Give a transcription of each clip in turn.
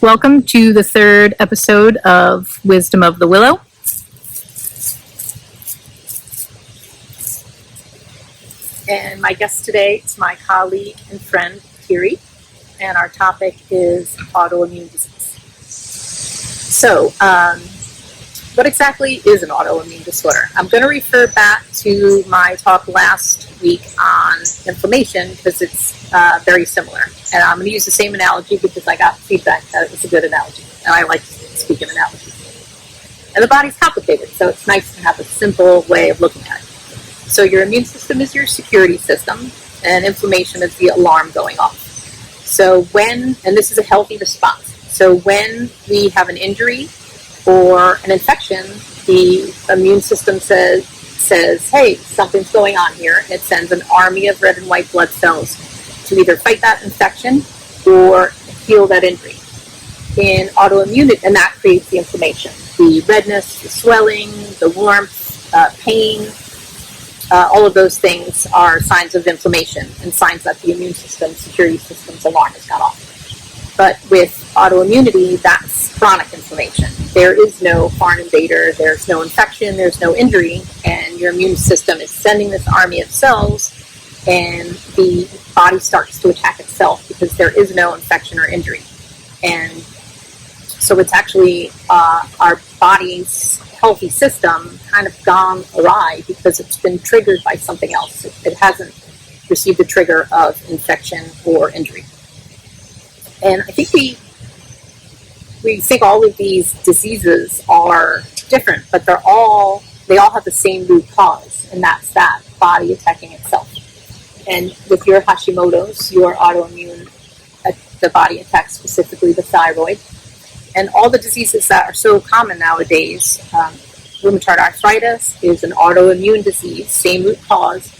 Welcome to the third episode of Wisdom of the Willow. And my guest today is my colleague and friend, Thierry, and our topic is autoimmune disease. So, what exactly is an autoimmune disorder? I'm going to refer back to my talk last week on inflammation because it's very similar. And I'm going to use the same analogy because I got feedback that it's a good analogy. And I like to speak in analogies. And the body's complicated, so it's nice to have a simple way of looking at it. So your immune system is your security system, and inflammation is the alarm going off. So and this is a healthy response. So when we have an injury or an infection, the immune system says, hey, something's going on here. It sends an army of red and white blood cells to either fight that infection or heal that injury. In autoimmune, and that creates the inflammation. The redness, the swelling, the warmth, pain, all of those things are signs of inflammation and signs that the immune system, security system's alarm has gone off. But with autoimmunity, that's chronic inflammation. There is no foreign invader, there's no infection, there's no injury, and your immune system is sending this army of cells, and the body starts to attack itself because there is no infection or injury. And so it's actually our body's healthy system kind of gone awry because it's been triggered by something else. It hasn't received a trigger of infection or injury. And I think we think all of these diseases are different, but they all have the same root cause, and that's that body attacking itself. And with your Hashimoto's, your autoimmune, the body attacks specifically the thyroid. And all the diseases that are so common nowadays, rheumatoid arthritis is an autoimmune disease, same root cause,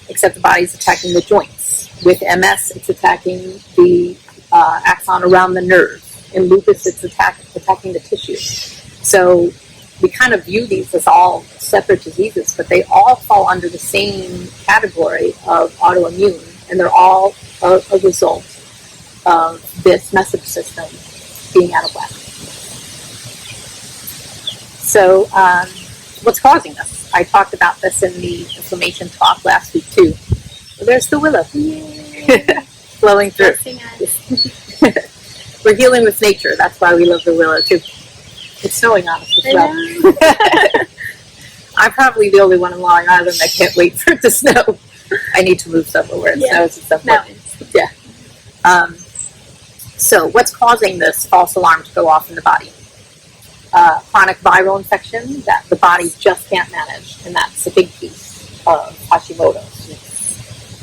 except the body's attacking the joints. With MS, it's attacking the axon around the nerve. In lupus, it's attacking the tissue. So we kind of view these as all separate diseases, but they all fall under the same category of autoimmune, and they're all a result of this message system being out of whack. So what's causing this? I talked about this in the inflammation talk last week too. Well, there's the willow. Flowing through. We're healing with nature. That's why we love the willow too. It's snowing on us as well. I'm probably the only one in Long Island that can't wait for it to snow. I need to move somewhere where it snows and stuff. Mountains. Yeah. So what's causing this false alarm to go off in the body? Chronic viral infection that the body just can't manage, and that's a big piece of Hashimoto's.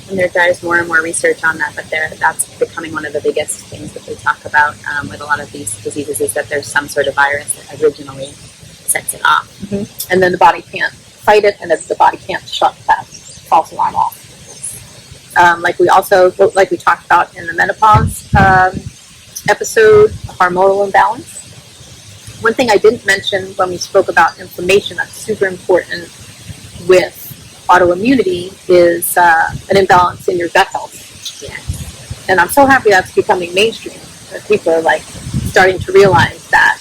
And there's more and more research on that, but that's becoming one of the biggest things that they talk about with a lot of these diseases is that there's some sort of virus that originally sets it off. Mm-hmm. And then the body can't fight it, and the body can't shut that false alarm off. Like we talked about in the menopause episode, hormonal imbalance. One thing I didn't mention when we spoke about inflammation that's super important with autoimmunity is an imbalance in your gut health. Yeah. And I'm so happy that's becoming mainstream. That people are like starting to realize that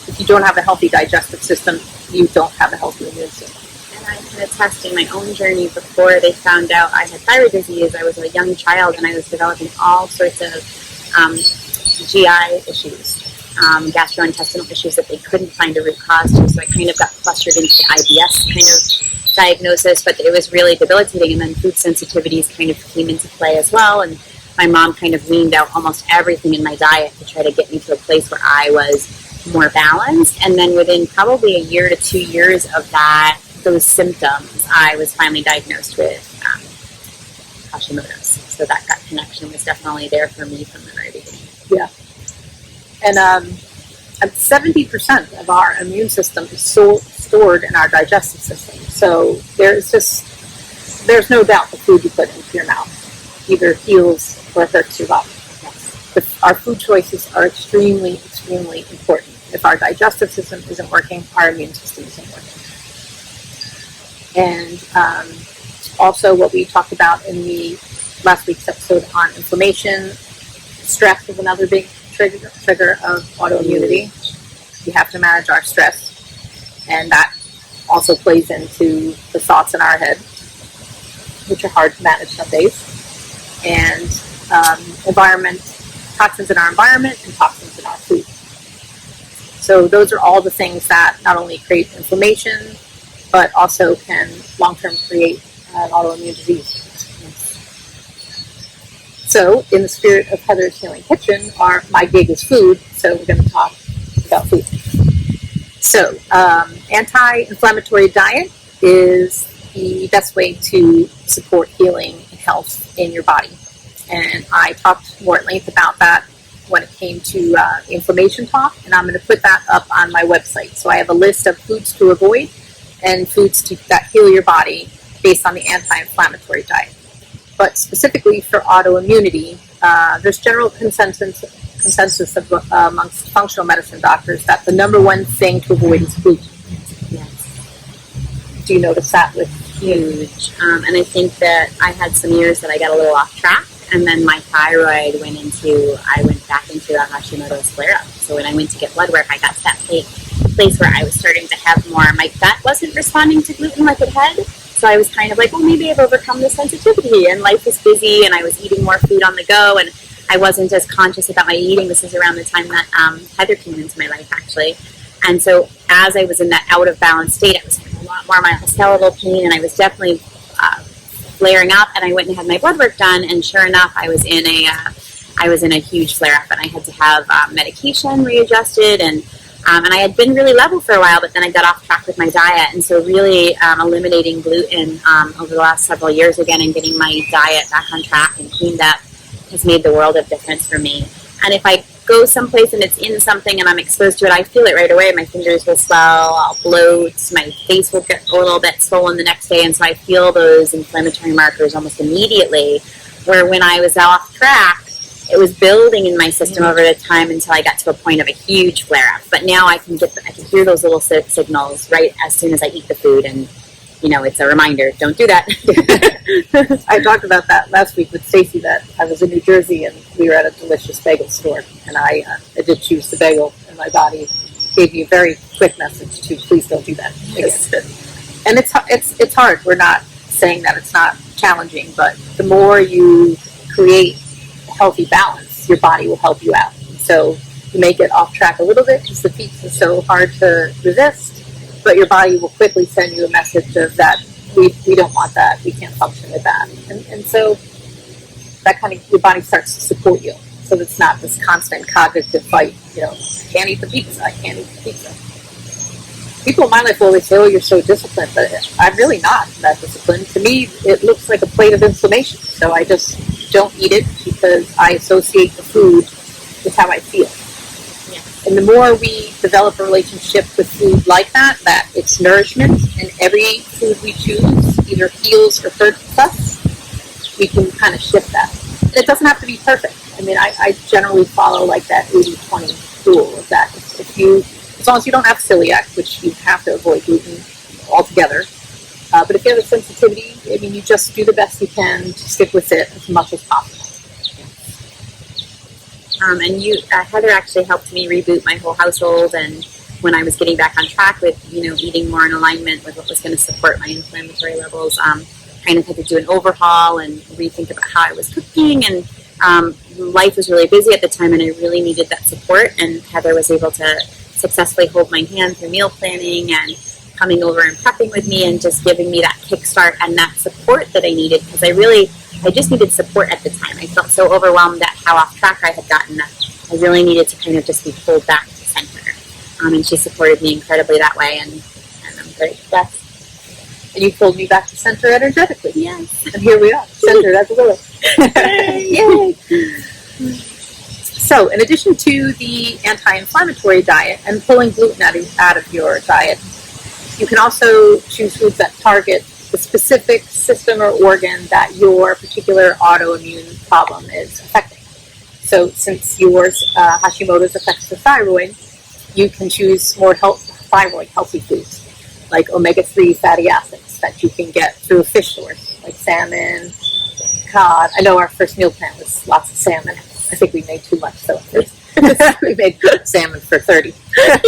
if you don't have a healthy digestive system, you don't have a healthy immune system. And I can attest in my own journey before they found out I had thyroid disease. I was a young child and I was developing all sorts of GI issues. Gastrointestinal issues that they couldn't find a root cause to, so I kind of got clustered into the IBS kind of diagnosis, but it was really debilitating, and then food sensitivities kind of came into play as well, and my mom kind of weaned out almost everything in my diet to try to get me to a place where I was more balanced, and then within probably a year to 2 years of those symptoms, I was finally diagnosed with Hashimoto's, so that gut connection was definitely there for me from the very beginning. Yeah. And 70% of our immune system is stored in our digestive system. So there's no doubt the food you put into your mouth either heals or hurts your body. Yes. Our food choices are extremely, extremely important. If our digestive system isn't working, our immune system isn't working. And also what we talked about in the last week's episode on inflammation, stress is another big trigger of autoimmunity. We have to manage our stress, and that also plays into the thoughts in our head, which are hard to manage some days, and toxins in our environment and toxins in our food. So those are all the things that not only create inflammation, but also can long-term create an autoimmune disease. So, in the spirit of Heather's Healing Kitchen, my gig is food, so we're going to talk about food. So, anti-inflammatory diet is the best way to support healing and health in your body. And I talked more at length about that when it came to inflammation talk, and I'm going to put that up on my website. So I have a list of foods to avoid and foods that heal your body based on the anti-inflammatory diet. But specifically for autoimmunity, there's general consensus amongst functional medicine doctors that the number one thing to avoid is gluten. Yes. Do you notice that with huge? And I think that I had some years that I got a little off track, and then my thyroid I went back into a Hashimoto's flare-up. So when I went to get blood work, I got to that place where I was starting to have more, my gut wasn't responding to gluten like it had. So I was kind of like, well, maybe I've overcome the sensitivity, and life was busy, and I was eating more food on the go, and I wasn't as conscious about my eating. This is around the time that Heather came into my life, actually. And so as I was in that out of balance state, I was having a lot more myofascial pain, and I was definitely flaring up, and I went and had my blood work done, and sure enough, I was in a huge flare-up, and I had to have medication readjusted, and I had been really level for a while, but then I got off track with my diet. And so really eliminating gluten over the last several years again and getting my diet back on track and cleaned up has made the world of difference for me. And if I go someplace and it's in something and I'm exposed to it, I feel it right away. My fingers will swell, I'll bloat, my face will get a little bit swollen the next day. And so I feel those inflammatory markers almost immediately, where when I was off track, it was building in my system over the time until I got to a point of a huge flare-up. But now I can hear those little signals right as soon as I eat the food, and it's a reminder: don't do that. I talked about that last week with Stacy. That I was in New Jersey and we were at a delicious bagel store, and I did choose the bagel, and my body gave me a very quick message to please don't do that again. And it's hard. We're not saying that it's not challenging, but the more you create healthy balance, your body will help you out. So you may get off track a little bit because the pizza is so hard to resist, but your body will quickly send you a message of that we don't want that, we can't function with that. And so that kind of, your body starts to support you. So it's not this constant cognitive fight, I can't eat the pizza, I can't eat the pizza. People in my life always say, oh, you're so disciplined, but I'm really not that disciplined. To me, it looks like a plate of inflammation. So I just don't eat it because I associate the food with how I feel. Yeah. And the more we develop a relationship with food like that it's nourishment, and every food we choose either heals or hurts us, we can kind of shift that. And it doesn't have to be perfect. I mean, I generally follow like that 80-20 rule of that. As long as you don't have celiac, which you have to avoid gluten altogether. But if you have a sensitivity, you just do the best you can to stick with it as much as possible. And Heather actually helped me reboot my whole household, and when I was getting back on track with, eating more in alignment with what was going to support my inflammatory levels, kind of had to do an overhaul and rethink about how I was cooking, and life was really busy at the time, and I really needed that support, and Heather was able to successfully hold my hand through meal planning and coming over and prepping with me and just giving me that kickstart and that support that I needed, because I just needed support at the time. I felt so overwhelmed at how off track I had gotten that I really needed to kind of just be pulled back to center. And she supported me incredibly that way, and I'm very blessed. And you pulled me back to center energetically. Yes. And here we are, centered as a Willow. Yay! So, in addition to the anti-inflammatory diet and pulling gluten out of your diet, you can also choose foods that target the specific system or organ that your particular autoimmune problem is affecting. So, since yours, Hashimoto's affects the thyroid, you can choose more thyroid healthy foods, like omega-3 fatty acids that you can get through a fish source, like salmon, cod. I know our first meal plan was lots of salmon. I think we made too much, so We made salmon for 30. Yes.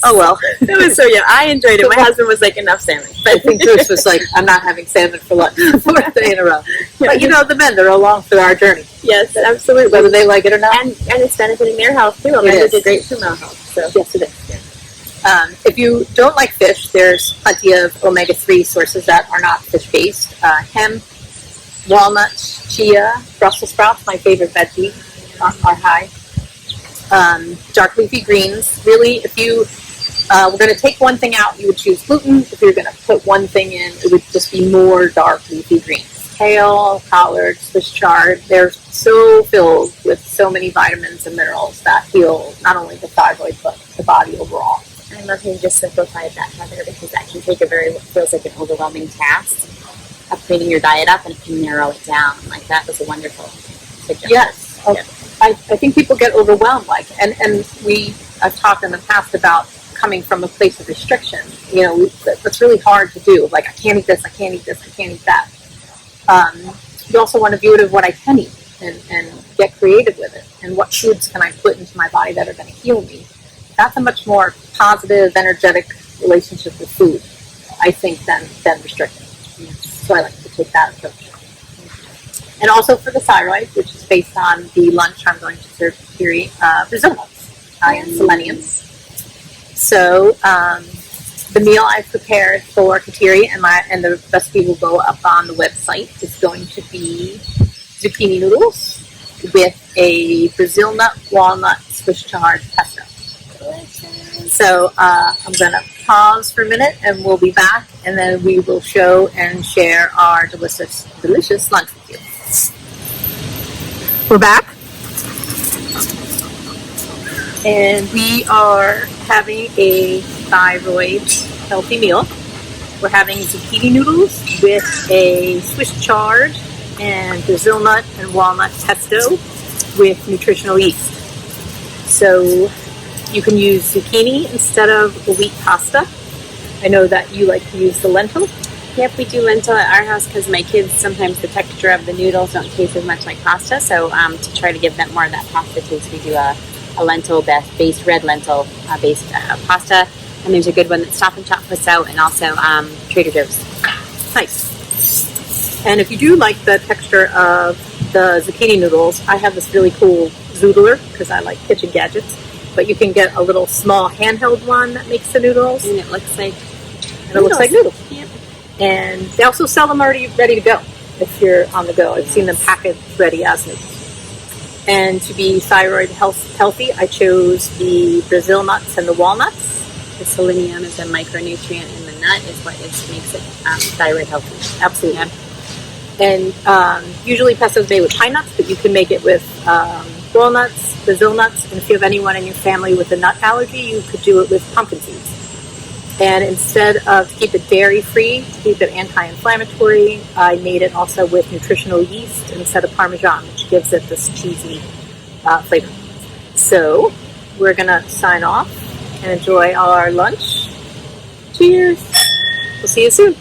Oh well. It was so I enjoyed it. My husband was like, enough salmon. I think Bruce was like, I'm not having salmon for lunch the fourth day in a row. But the men, they're along for our journey, Yes, absolutely. whether they like it or not. And it's benefiting their health too. It Omegas is. are great for male health. So Yes, it is. If you don't like fish, there's plenty of omega-3 sources that are not fish-based. Hemp, walnuts, chia, Brussels sprouts, my favorite veggie, are high. Dark leafy greens. Really, if you were going to take one thing out, you would choose gluten. If you're going to put one thing in, it would just be more dark leafy greens. Kale, collards, Swiss chard, they're so filled with so many vitamins and minerals that heal not only the thyroid, but the body overall. I love how you just simplified that, Heather, because that can take what feels like an overwhelming task of cleaning your diet up, and it can narrow it down. Like, that was a wonderful suggestion. Yes. I think people get overwhelmed, and I've talked in the past about coming from a place of restriction. That's really hard to do. Like, I can't eat this, I can't eat this, I can't eat that. You also want to view it as what I can eat and get creative with it. And what foods can I put into my body that are going to heal me? That's a much more positive, energetic relationship with food, I think, than restricting. So I like to take that approach. And also for the thyroid, which is based on the lunch I'm going to serve Kiri, Brazil nuts, high in selenium. So the meal I've prepared for Kateri and the recipe will go up on the website is going to be zucchini noodles with a Brazil nut, walnut, Swiss chard pesto. So I'm going to pause for a minute and we'll be back, and then we will show and share our delicious lunch with you. We're back. And we are having a thyroid healthy meal. We're having zucchini noodles with a Swiss chard and Brazil nut and walnut pesto with nutritional yeast. So you can use zucchini instead of a wheat pasta. I know that you like to use the lentil. Yep, we do lentil at our house because my kids, sometimes the texture of the noodles don't taste as much like pasta. So to try to give them more of that pasta taste, we do a lentil-based, red lentil-based pasta. And there's a good one that Stop and Shop puts out, and also Trader Joe's. Nice. And if you do like the texture of the zucchini noodles, I have this really cool zoodler because I like kitchen gadgets. But you can get a little small handheld one that makes the noodles. And it looks like noodles. Yep. And they also sell them already ready to go if you're on the go. I've seen them packaged ready as noodles. And to be thyroid healthy, I chose the Brazil nuts and the walnuts. The selenium is a micronutrient in the nut, is what makes it thyroid healthy. Absolutely. Yeah. And usually pesto is made with pine nuts, but you can make it with walnuts, Brazil nuts, and if you have anyone in your family with a nut allergy, you could do it with pumpkin seeds. And instead of, to keep it dairy-free, to keep it anti-inflammatory, I made it also with nutritional yeast instead of Parmesan, which gives it this cheesy flavor. So we're going to sign off and enjoy our lunch. Cheers! We'll see you soon.